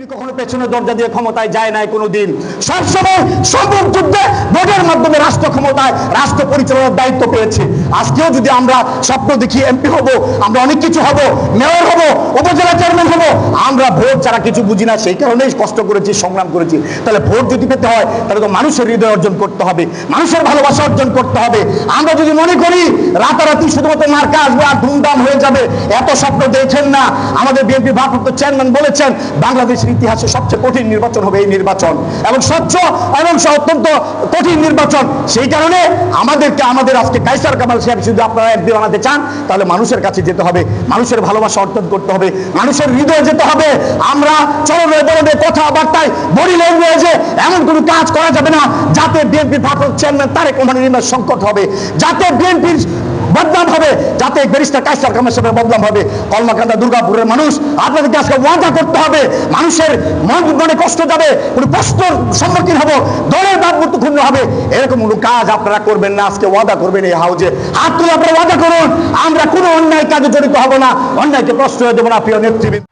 BNP কখনো পেছনে দরজা দিয়ে ক্ষমতায় যায় নাই কোনোদিন। সবসময় সম্ভব যুদ্ধে ভোটের মাধ্যমে রাষ্ট্র ক্ষমতায় রাষ্ট্র পরিচালনার দায়িত্ব পেয়েছে। আজকেও যদি আমরা স্বপ্ন দেখি এমপি হব, আমরা অনেক কিছু হব, মেয়র হব, উপজেলা চেয়ারম্যান হব, আমরা ভোট ছাড়া কিছু বুঝি না, সেই কারণেই কষ্ট করেছি, সংগ্রাম করেছি। তাহলে ভোট যদি পেতে হয় তাহলে তো মানুষের হৃদয় অর্জন করতে হবে, মানুষের ভালোবাসা অর্জন করতে হবে। আমরা যদি মনে করি রাতারাতি শুধুমাত্র মার্কা আসবে আর ধুমধাম হয়ে যাবে, এত স্বপ্ন দেখেন না। আমাদের বিএনপি ভারপ্রাপ্ত চেয়ারম্যান বলেছেন বাংলাদেশের ইতিহাসে সবচেয়ে কঠিন নির্বাচন হবে এই নির্বাচন, এবং স্বচ্ছ এবং অত্যন্ত কঠিন নির্বাচন। সেই কারণে আমাদের আজকে কায়সার কামাল সাহেব যদি আপনারা একদিন বানাতে চান তাহলে মানুষের কাছে যেতে হবে, মানুষের ভালোবাসা অর্জন করতে হবে, মানুষের হৃদয়ে যেতে হবে। আমরা চলনে বলনে কথাবার্তায় বডি ল্যাঙ্গুয়েজে এমন কোনো কাজ করা যাবে না যাতে বিএনপির ভারপ্রাপ্ত চেয়ারম্যান তারেক রহমানের সংকট হবে, যাতে বিএনপির বদনাম হবে, যাতে ব্যারিস্টার কায়সার কামাল সাহেবের বদনাম হবে। কলমাকান্দা দুর্গাপুরের মানুষ আপনাদেরকে আজকে ওয়াদা করতে হবে, মানুষের মনে কষ্ট যাবে, কোনো প্রশ্নের সম্মুখীন হবো, দলের ভাবমূর্তি ক্ষুণ্ণ হবে, এরকম কোনো কাজ আপনারা করবেন না। আজকে ওয়াদা করবেন এই হাউজে, হাত তুলে আপনারা ওয়াদা করুন আমরা কোনো অন্যায় কাজে জড়িত হব না, অন্যায়কে প্রশ্রয় দেবো না। প্রিয় নেতৃবৃন্দ।